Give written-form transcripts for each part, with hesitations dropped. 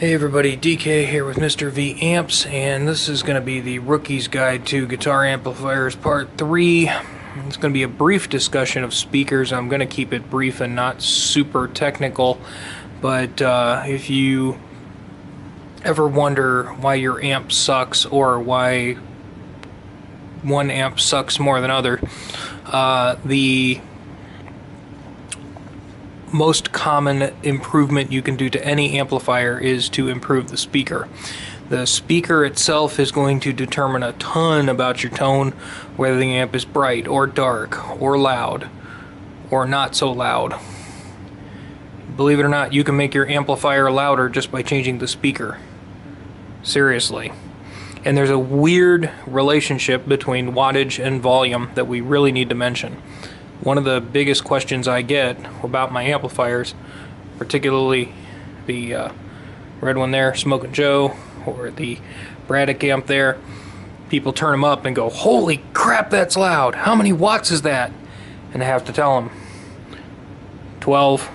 Hey everybody, DK here with Mr. V Amps, and this is going to be the Rookie's Guide to Guitar Amplifiers Part 3. It's going to be a brief discussion of speakers. I'm going to keep it brief and not super technical, but if you ever wonder why your amp sucks or why one amp sucks more than other, the most common improvement you can do to any amplifier is to improve the speaker. The speaker itself is going to determine a ton about your tone, whether the amp is bright or dark or loud or not so loud. Believe it or not, you can make your amplifier louder just by changing the speaker. Seriously. And there's a weird relationship between wattage and volume that we really need to mention. One of the biggest questions I get about my amplifiers, particularly the red one there, Smokin' Joe, or the Braddock amp there, people turn them up and go, "Holy crap, that's loud! How many watts is that?" And I have to tell them, 12,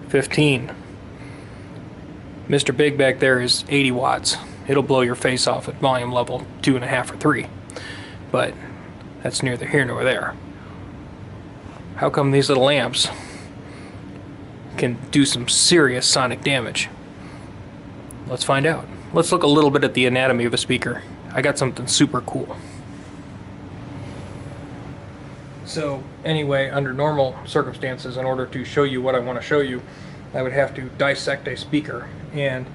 15. Mr. Big back there is 80 watts. It'll blow your face off at volume level 2.5 or 3. But that's neither here nor there. How come these little amps can do some serious sonic damage? Let's find out. Let's look a little bit at the anatomy of a speaker. I got something super cool. So anyway, under normal circumstances, in order to show you what I want to show you, I would have to dissect a speaker. And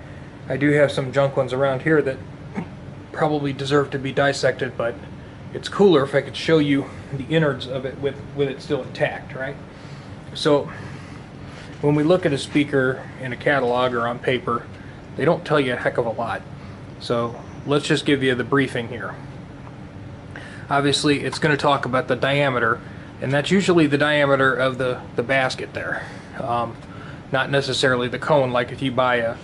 I do have some junk ones around here that probably deserve to be dissected, but it's cooler if I could show you the innards of it with it still intact, right? So when we look at a speaker in a catalog or on paper, they don't tell you a heck of a lot. So let's just give you the briefing here. Obviously it's going to talk about the diameter, and that's usually the diameter of the basket there, not necessarily the cone. Like if you buy a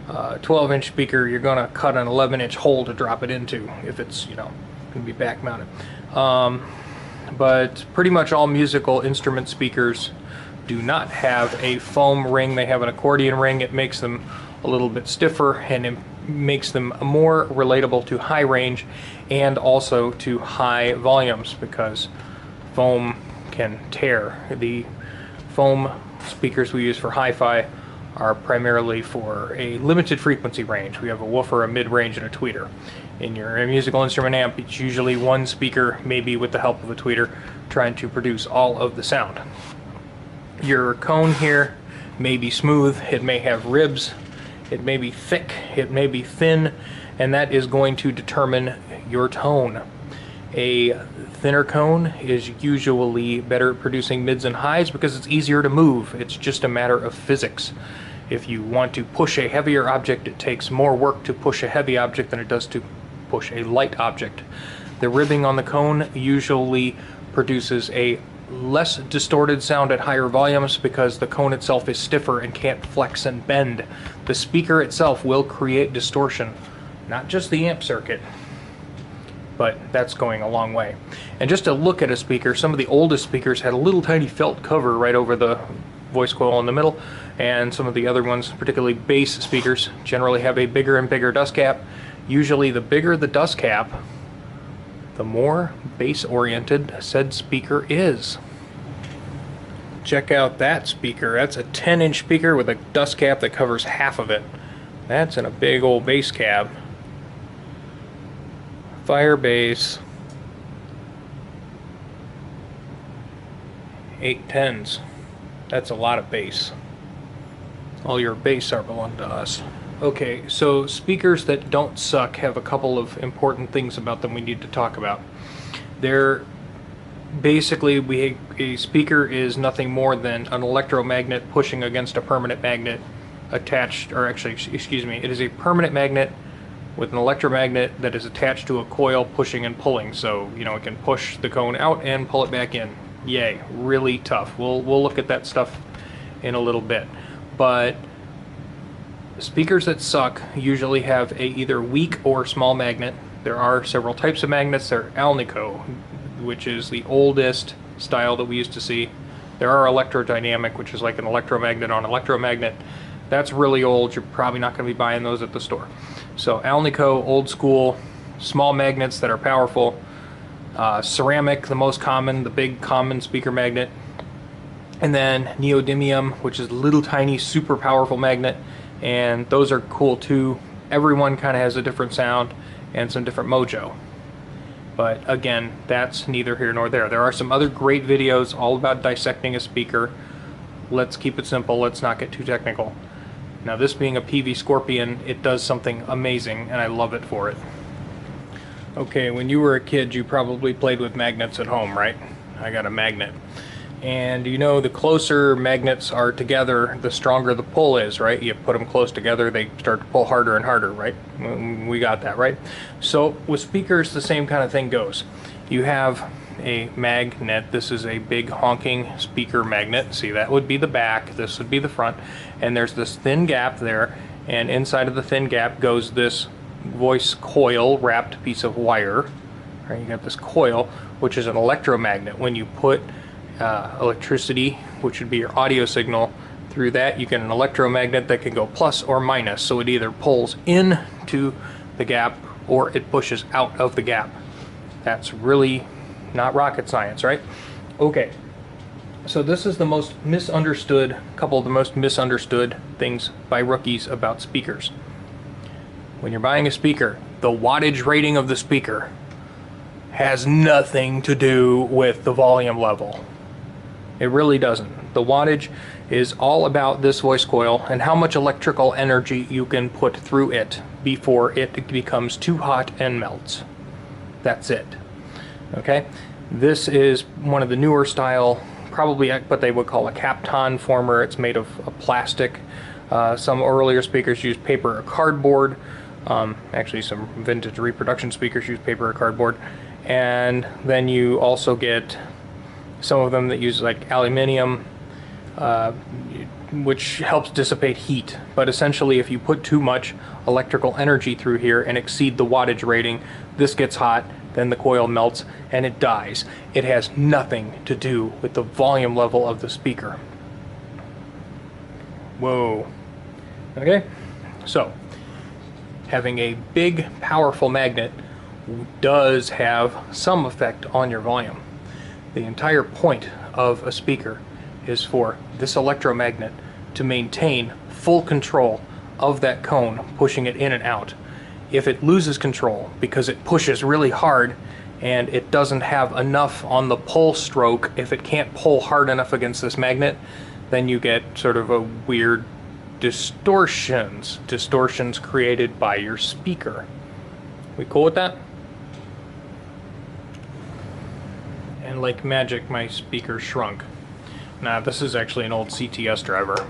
12-inch speaker, you're going to cut an 11-inch hole to drop it into if it's, going to be back mounted. But pretty much all musical instrument speakers do not have a foam ring. They have an accordion ring. It makes them a little bit stiffer, and it makes them more relatable to high range and also to high volumes, because foam can tear. The foam speakers we use for hi-fi are primarily for a limited frequency range. We have a woofer, a mid-range, and a tweeter. In your musical instrument amp, it's usually one speaker, maybe with the help of a tweeter, trying to produce all of the sound. Your cone here may be smooth, it may have ribs, it may be thick, it may be thin, and that is going to determine your tone. A thinner cone is usually better at producing mids and highs because it's easier to move. It's just a matter of physics. If you want to push a heavier object, it takes more work to push a heavy object than it does to push a light object. The ribbing on the cone usually produces a less distorted sound at higher volumes because the cone itself is stiffer and can't flex and bend. The speaker itself will create distortion, not just the amp circuit, but that's going a long way. And just to look at a speaker, some of the oldest speakers had a little tiny felt cover right over the voice coil in the middle, and some of the other ones, particularly bass speakers, generally have a bigger and bigger dust cap. Usually the bigger the dust cap, the more bass oriented said speaker is. Check out that speaker. That's a 10-inch speaker with a dust cap that covers half of it. That's in a big old bass cab. Fire bass, 810s. That's a lot of bass. All your bass are belong to us. Okay, so speakers that don't suck have a couple of important things about them we need to talk about. They're basically, a speaker is nothing more than an electromagnet pushing against a permanent magnet attached, or actually, excuse me, it is a permanent magnet with an electromagnet that is attached to a coil pushing and pulling. So, it can push the cone out and pull it back in. Yay, really tough. We'll look at that stuff in a little bit. But speakers that suck usually have a either weak or small magnet. There are several types of magnets. They're Alnico, which is the oldest style that we used to see. There are electrodynamic, which is like an electromagnet on electromagnet. That's really old. You're probably not going to be buying those at the store. So Alnico, old school, small magnets that are powerful. Ceramic, the most common, the big common speaker magnet. And then neodymium, which is a little tiny, super powerful magnet. And those are cool too. Everyone kind of has a different sound and some different mojo. But again, that's neither here nor there. There are some other great videos all about dissecting a speaker. Let's keep it simple. Let's not get too technical. Now, this being a PV Scorpion, it does something amazing, and I love it for it. Okay, when you were a kid, you probably played with magnets at home, right? I got a magnet. And you know, the closer magnets are together, the stronger the pull is, right? You put them close together, they start to pull harder and harder, right? We got that, right? So with speakers, the same kind of thing goes. You have a magnet. This is a big honking speaker magnet. See, that would be the back, this would be the front, and there's this thin gap there, and inside of the thin gap goes this voice coil wrapped piece of wire. Right? You got this coil, which is an electromagnet. When you put electricity, which would be your audio signal, through that, you get an electromagnet that can go plus or minus. So it either pulls into the gap or it pushes out of the gap. That's really not rocket science, right? Okay, so this is the most misunderstood, couple of the most misunderstood things by rookies about speakers. When you're buying a speaker, the wattage rating of the speaker has nothing to do with the volume level. It really doesn't. The wattage is all about this voice coil and how much electrical energy you can put through it before it becomes too hot and melts. That's it. Okay? This is one of the newer style, probably what they would call a Kapton former. It's made of plastic. Some earlier speakers used paper or cardboard. Actually, some vintage reproduction speakers use paper or cardboard. And then you also get some of them that use like aluminium, which helps dissipate heat. But essentially, if you put too much electrical energy through here and exceed the wattage rating, this gets hot, then the coil melts and it dies. It has nothing to do with the volume level of the speaker. Whoa. Okay, so having a big, powerful magnet does have some effect on your volume. The entire point of a speaker is for this electromagnet to maintain full control of that cone, pushing it in and out. If it loses control because it pushes really hard and it doesn't have enough on the pull stroke, if it can't pull hard enough against this magnet, then you get sort of a weird distortions created by your speaker. We cool with that? And like magic, my speaker shrunk. Now, this is actually an old CTS driver.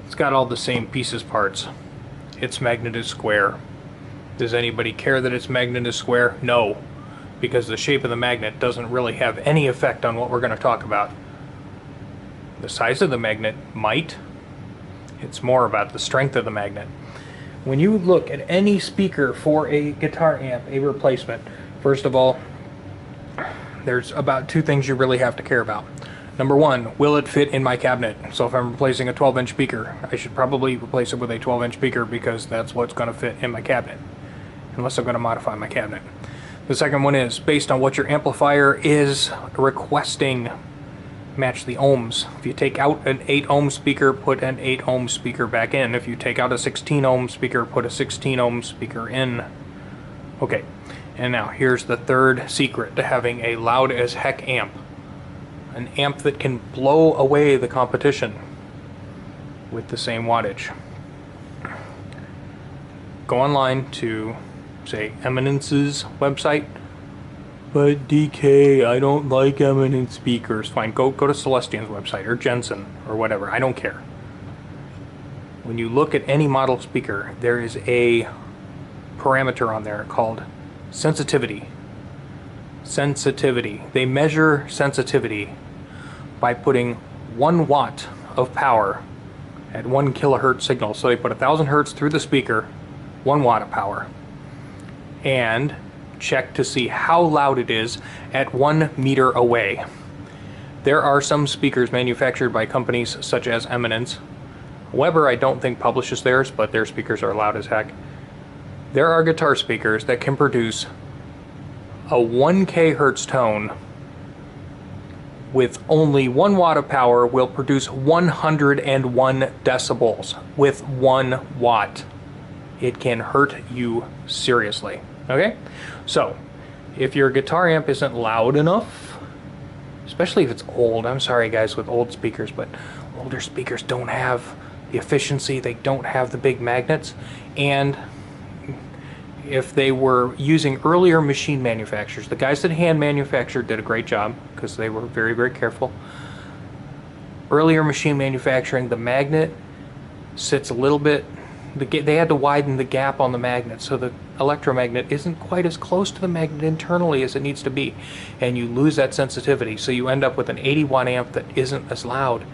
It's got all the same pieces parts. Its magnet is square. Does anybody care that its magnet is square? No, because the shape of the magnet doesn't really have any effect on what we're going to talk about. The size of the magnet might. It's more about the strength of the magnet. When you look at any speaker for a guitar amp, a replacement, first of all, there's about two things you really have to care about. Number one, will it fit in my cabinet? So if I'm replacing a 12-inch speaker, I should probably replace it with a 12-inch speaker because that's what's going to fit in my cabinet, unless I'm going to modify my cabinet. The second one is, based on what your amplifier is requesting, match the ohms. If you take out an 8 ohm speaker, put an 8 ohm speaker back in. If you take out a 16 ohm speaker, put a 16 ohm speaker in. Okay, and now here's the third secret to having a loud as heck amp. An amp that can blow away the competition with the same wattage. Go online to, say, Eminence's website. But DK, I don't like Eminence speakers. Fine, go to Celestian's website or Jensen or whatever. I don't care. When you look at any model speaker, there is a parameter on there called sensitivity. Sensitivity. They measure sensitivity by putting 1 watt of power at 1 kilohertz signal. So they put 1,000 hertz through the speaker, 1 watt of power, and check to see how loud it is at 1 meter away. There are some speakers manufactured by companies such as Eminence Weber, I don't think, publishes theirs, but their speakers are loud as heck. There are guitar speakers that can produce a 1K hertz tone with only 1 watt of power, will produce 101 decibels with 1 watt. It can hurt you seriously. Okay? So, if your guitar amp isn't loud enough, especially if it's old, I'm sorry guys with old speakers, but older speakers don't have the efficiency, they don't have the big magnets, and if they were using earlier machine manufacturers, the guys that hand manufactured did a great job because they were very, very careful. Earlier machine manufacturing, the magnet sits a little bit, they had to widen the gap on the magnet so the electromagnet isn't quite as close to the magnet internally as it needs to be, and you lose that sensitivity, so you end up with an 80 watt amp that isn't as loud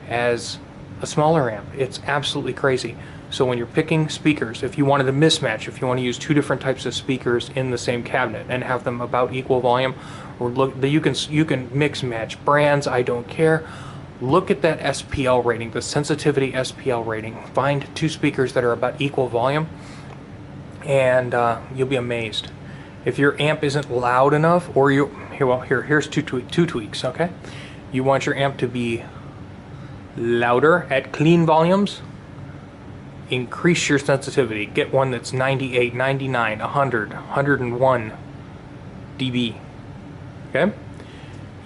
as a smaller amp. It's absolutely crazy. So when you're picking speakers, if you wanted to mismatch, if you want to use 2 different types of speakers in the same cabinet and have them about equal volume, or look, you can mix match brands, I don't care. Look at that SPL rating, the sensitivity SPL rating. Find 2 speakers that are about equal volume, and you'll be amazed. If your amp isn't loud enough, or here's two tweaks, okay? You want your amp to be louder at clean volumes, increase your sensitivity. Get one that's 98, 99, 100, 101 dB. Okay?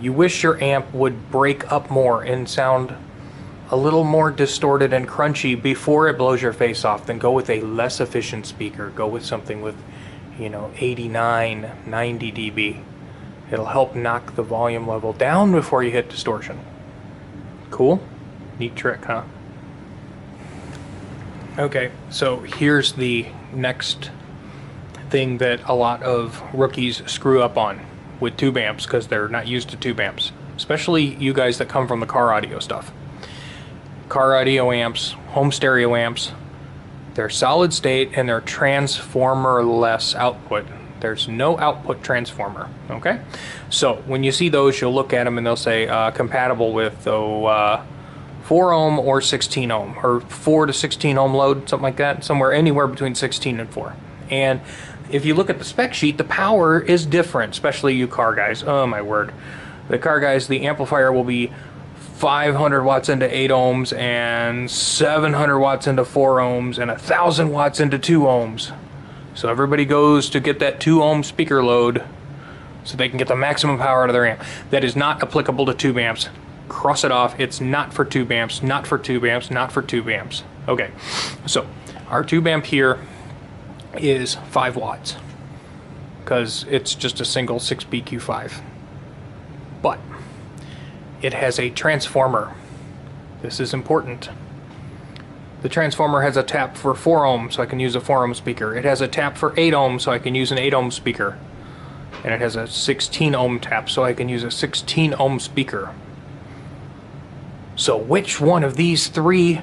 You wish your amp would break up more and sound a little more distorted and crunchy before it blows your face off, then go with a less efficient speaker. Go with something with, 89, 90 dB. It'll help knock the volume level down before you hit distortion. Cool? Neat trick, huh? Okay, so here's the next thing that a lot of rookies screw up on with tube amps because they're not used to tube amps, especially you guys that come from the car audio stuff. Car audio amps, home stereo amps, they're solid state and they're transformer-less output. There's no output transformer, okay? So when you see those, you'll look at them and they'll say compatible with 4 ohm or 16 ohm, or 4 to 16 ohm load, something like that, anywhere between 16 and 4. And if you look at the spec sheet, the power is different, especially you car guys. Oh my word. The car guys, the amplifier will be 500 watts into 8 ohms and 700 watts into 4 ohms and 1,000 watts into 2 ohms. So everybody goes to get that 2 ohm speaker load so they can get the maximum power out of their amp. That is not applicable to tube amps. Cross it off. It's not for tube amps, not for tube amps, not for tube amps. Okay, so our tube amp here is 5 watts because it's just a single 6BQ5. But it has a transformer. This is important. The transformer has a tap for 4 ohms, so I can use a 4 ohm speaker. It has a tap for 8 ohms, so I can use an 8 ohm speaker. And it has a 16 ohm tap, so I can use a 16 ohm speaker. So which one of these 3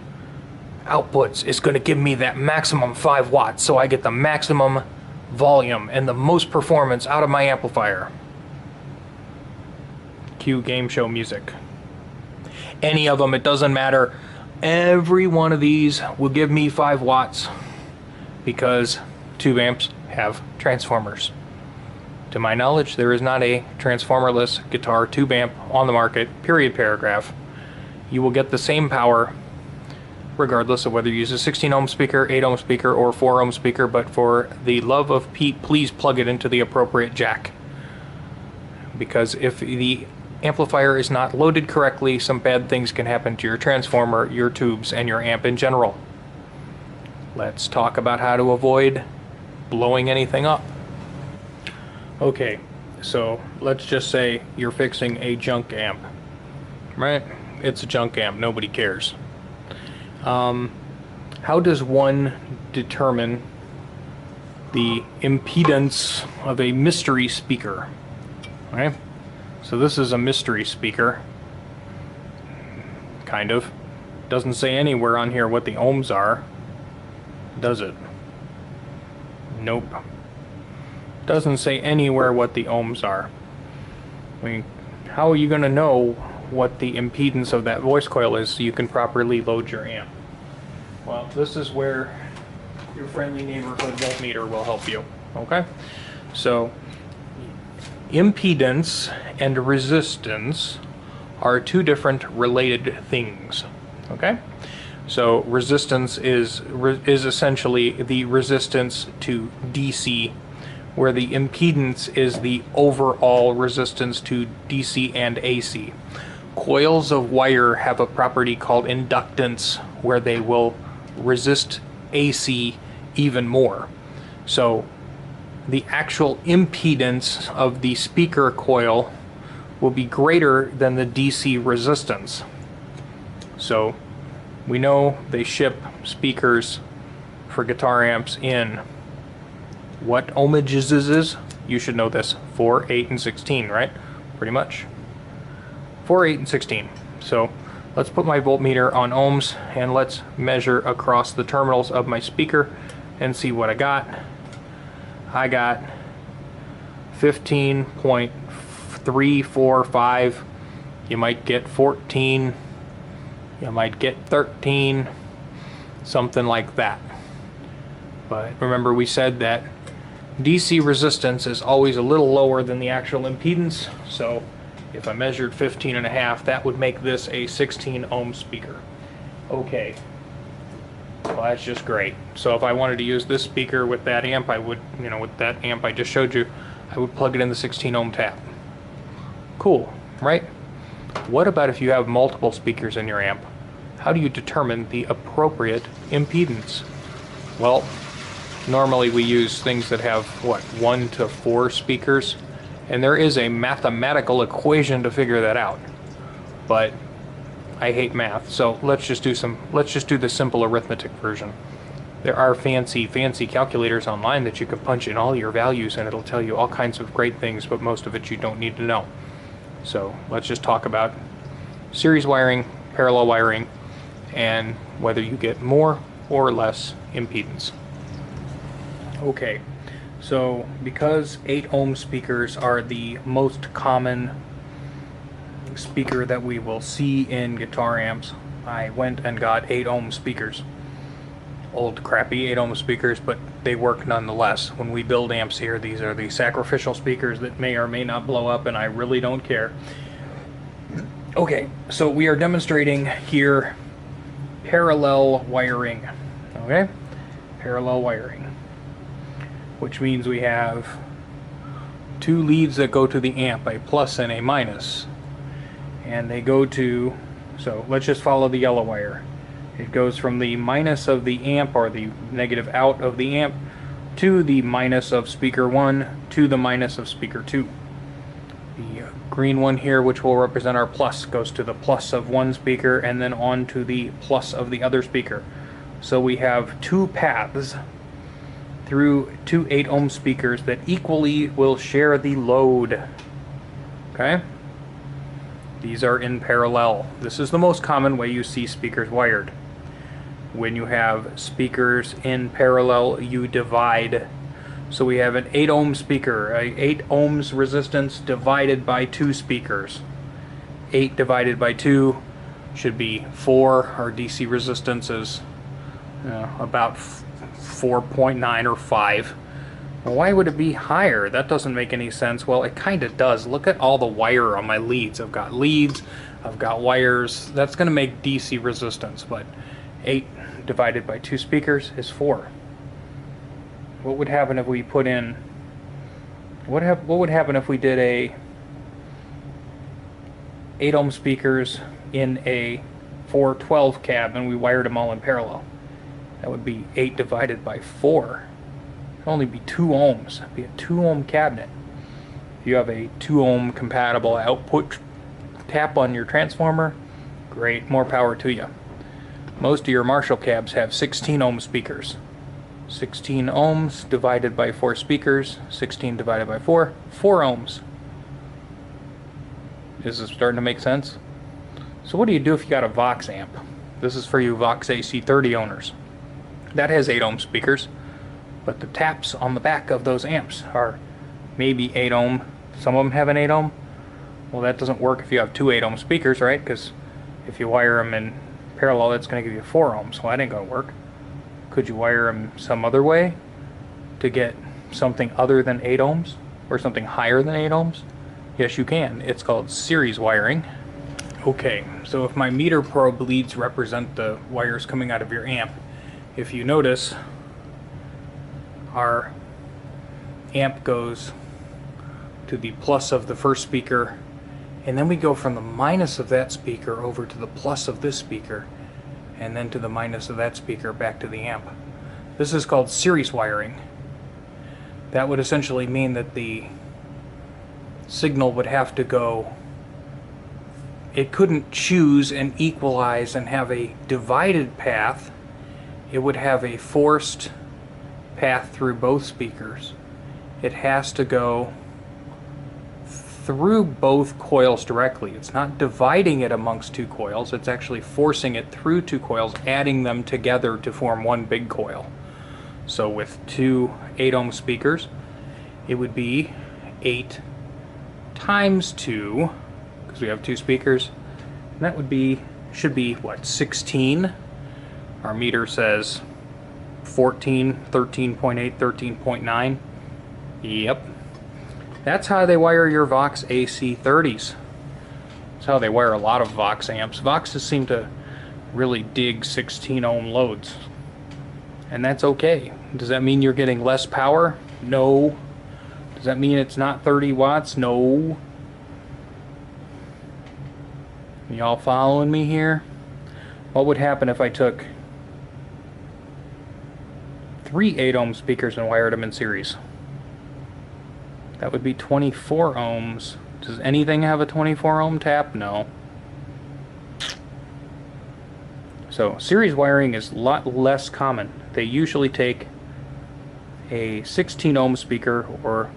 outputs is going to give me that maximum 5 watts so I get the maximum volume and the most performance out of my amplifier? Cue game show music. Any of them, it doesn't matter. Every one of these will give me 5 watts because tube amps have transformers. To my knowledge, there is not a transformerless guitar tube amp on the market, period, paragraph. You will get the same power regardless of whether you use a 16 ohm speaker, 8 ohm speaker, or 4 ohm speaker, but for the love of Pete, please plug it into the appropriate jack. Because if the amplifier is not loaded correctly, some bad things can happen to your transformer, your tubes, and your amp in general. Let's talk about how to avoid blowing anything up. Okay, so let's just say you're fixing a junk amp, right? It's a junk amp, nobody cares. How does one determine the impedance of a mystery speaker? Right? So this is a mystery speaker. Kind of. Doesn't say anywhere on here what the ohms are, does it? Nope. Doesn't say anywhere what the ohms are. I mean, how are you going to know what the impedance of that voice coil is so you can properly load your amp? Well, this is where your friendly neighborhood voltmeter will help you. Okay? So, impedance and resistance are two different related things. Okay? So resistance is essentially the resistance to DC, where the impedance is the overall resistance to DC and AC. Coils of wire have a property called inductance, where they will resist AC even more. So the actual impedance of the speaker coil will be greater than the DC resistance. So we know they ship speakers for guitar amps in what ohmages is? You should know this. 4, 8, and 16, right? Pretty much. 4, 8, and 16. So let's put my voltmeter on ohms and let's measure across the terminals of my speaker and see what I got. I got 15.345. You might get 14. You might get 13, something like that. But remember, we said that DC resistance is always a little lower than the actual impedance. So if I measured 15.5, that would make this a 16 ohm speaker. Okay. Well, that's just great. So if I wanted to use this speaker with that amp, I would, with that amp I just showed you, I would plug it in the 16 ohm tap. Cool, right? What about if you have multiple speakers in your amp? How do you determine the appropriate impedance? Well, normally we use things that have, 1 to 4 speakers, and there is a mathematical equation to figure that out. But I hate math, so let's just do the simple arithmetic version. There are fancy calculators online that you can punch in all your values and it'll tell you all kinds of great things, but most of it you don't need to know. So let's just talk about series wiring, parallel wiring, and whether you get more or less impedance. Okay, so because 8 ohm speakers are the most common speaker that we will see in guitar amps, I went and got 8 ohm speakers. Old crappy 8 ohm speakers, but they work nonetheless. When we build amps here, these are the sacrificial speakers that may or may not blow up, and I really don't care. Okay, so we are demonstrating here parallel wiring. Okay, parallel wiring, which means we have 2 leads that go to the amp, a plus and a minus, and they go to, so let's just follow the yellow wire. It goes from the minus of the amp, or the negative out of the amp, to the minus of speaker 1 to the minus of speaker 2. The green one here, which will represent our plus, goes to the plus of one speaker and then on to the plus of the other speaker. So we have 2 paths through 2 8 ohm speakers that equally will share the load. Okay? These are in parallel. This is the most common way you see speakers wired. When you have speakers in parallel, you divide. So we have an 8 ohm speaker, 8 ohms resistance divided by 2 speakers. 8 divided by 2 should be 4. Our DC resistance is about 4.9 or 5. Well, why would it be higher? That doesn't make any sense. Well, it kind of does. Look at all the wire on my leads. I've got leads, I've got wires. That's going to make DC resistance, but 8 divided by 2 speakers is 4. What would happen if we put in, what would happen if we did a 8 ohm speakers in a 412 cab and we wired them all in parallel? That would be 8 divided by 4. It would only be 2 ohms. It'd be a 2 ohm cabinet. If you have a 2 ohm compatible output tap on your transformer, great, more power to you. Most of your Marshall cabs have 16 ohm speakers. 16 ohms divided by 4 speakers, 16 divided by 4, 4 ohms. Is this starting to make sense? So what do you do if you got a Vox amp? This is for you Vox AC30 owners. That has 8 ohm speakers, but the taps on the back of those amps are maybe 8 ohm. Some of them have an 8 ohm. Well, that doesn't work if you have 2 8 ohm speakers, right? Because if you wire them in parallel, that's going to give you 4 ohms. Well, that ain't going to work. Could you wire them some other way to get something other than 8 ohms or something higher than 8 ohms? Yes, you can. It's called series wiring. Okay, so if my meter probe leads represent the wires coming out of your amp, if you notice, our amp goes to the plus of the first speaker, and then we go from the minus of that speaker over to the plus of this speaker, and then to the minus of that speaker back to the amp. This is called series wiring. That would essentially mean that the signal would have to go, it couldn't choose and equalize and have a divided path. It would have a forced path through both speakers. It has to go through both coils directly. It's not dividing it amongst 2 coils, it's actually forcing it through 2 coils, adding them together to form one big coil. So with 2 8 ohm speakers, it would be 8 times 2, because we have 2 speakers, and that would be, should be what, 16? Our meter says 14, 13.8, 13.9. Yep. That's how they wire your Vox AC30s. That's how they wire a lot of Vox amps. Voxes seem to really dig 16 ohm loads. And that's okay. Does that mean you're getting less power? No. Does that mean it's not 30 watts? No. Y'all following me here? What would happen if I took 3 8 ohm speakers and wired them in series? That would be 24 ohms. Does anything have a 24 ohm tap? No. So series wiring is a lot less common. They usually take a 16 ohm speaker, or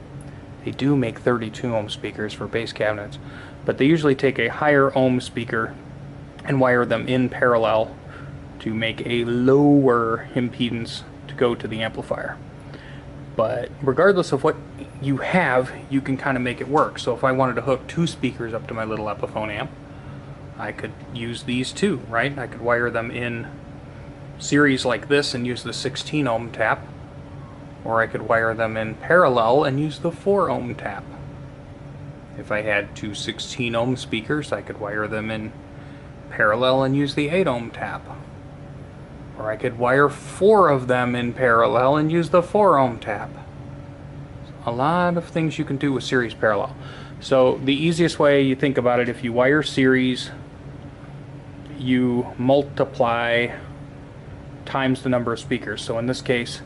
they do make 32 ohm speakers for bass cabinets, but they usually take a higher ohm speaker and wire them in parallel to make a lower impedance to go to the amplifier. But regardless of what you have, you can kind of make it work. So if I wanted to hook 2 speakers up to my little Epiphone amp, I could use these 2, right? I could wire them in series like this and use the 16 ohm tap, or I could wire them in parallel and use the 4 ohm tap. If I had 2 16 ohm speakers, I could wire them in parallel and use the 8 ohm tap. Or I could wire 4 of them in parallel and use the 4 ohm tap. A lot of things you can do with series parallel. So the easiest way you think about it, if you wire series, you multiply times the number of speakers. So in this case,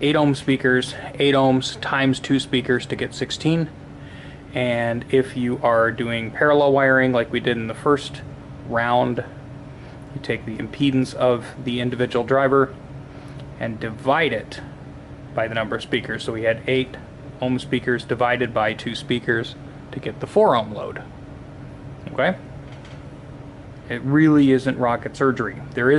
8 ohm speakers, 8 ohms times 2 speakers to get 16. And if you are doing parallel wiring like we did in the first round, you take the impedance of the individual driver and divide it by the number of speakers. So we had 8 ohm speakers divided by 2 speakers to get the 4 ohm load. Okay? It really isn't rocket surgery. There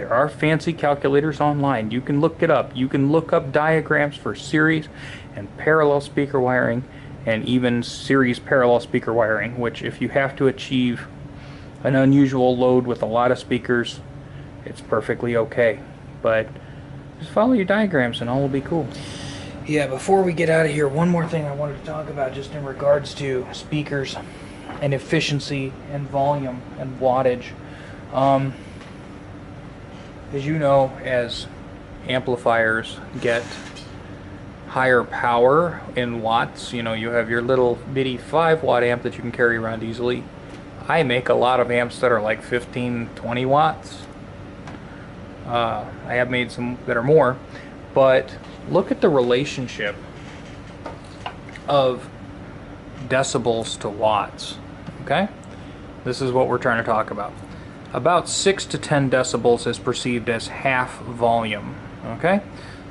are fancy calculators online. You can look it up. You can look up diagrams for series and parallel speaker wiring, and even series parallel speaker wiring, which if you have to achieve an unusual load with a lot of speakers, it's perfectly okay. But just follow your diagrams and all will be cool. Yeah, before we get out of here, one more thing I wanted to talk about just in regards to speakers and efficiency and volume and wattage. As you know, as amplifiers get higher power in watts, you know, you have your little bitty 5-watt amp that you can carry around easily. I make a lot of amps that are like 15, 20 watts. I have made some that are more, but look at the relationship of decibels to watts, okay? This is what we're trying to talk about. About 6 to 10 decibels is perceived as half volume, okay?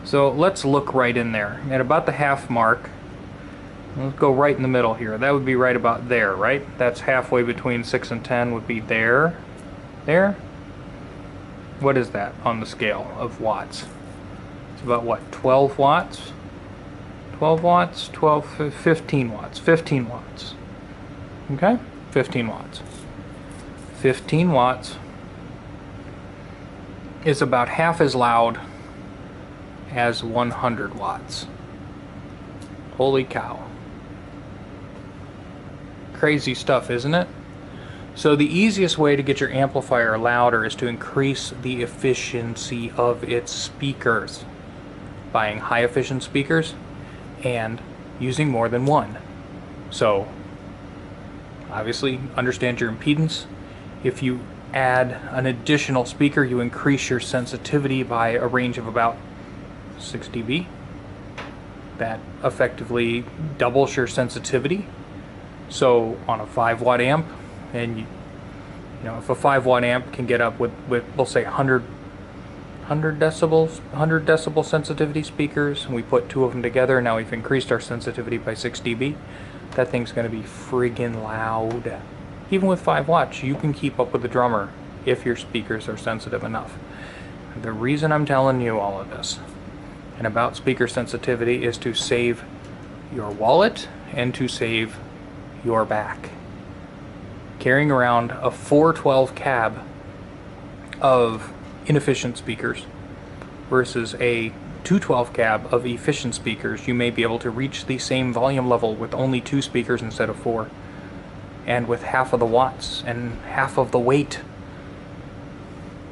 So let's look right in there. At about the half mark, let's go right in the middle here. That would be right about there, right? That's halfway between 6 and 10 would be there. There? What is that on the scale of watts? It's about what, 12 watts? 12 watts, 15 watts, 15 watts. Okay? 15 watts. 15 watts is about half as loud as 100 watts. Holy cow. Crazy stuff, isn't it? So the easiest way to get your amplifier louder is to increase the efficiency of its speakers. Buying high efficient speakers and using more than one. So obviously understand your impedance. If you add an additional speaker, you increase your sensitivity by a range of about 6 dB. That effectively doubles your sensitivity. So on a 5-watt amp, and you know, if a 5-watt amp can get up with we'll say 100 decibel sensitivity speakers, and we put 2 of them together, now we've increased our sensitivity by 6 dB. That thing's going to be friggin' loud. Even with 5 watts, you can keep up with the drummer if your speakers are sensitive enough. The reason I'm telling you all of this and about speaker sensitivity is to save your wallet and to save your back. Carrying around a 412 cab of inefficient speakers versus a 212 cab of efficient speakers, you may be able to reach the same volume level with only 2 speakers instead of 4, and with half of the watts and half of the weight.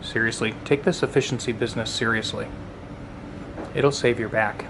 Seriously, take this efficiency business seriously. It'll save your back.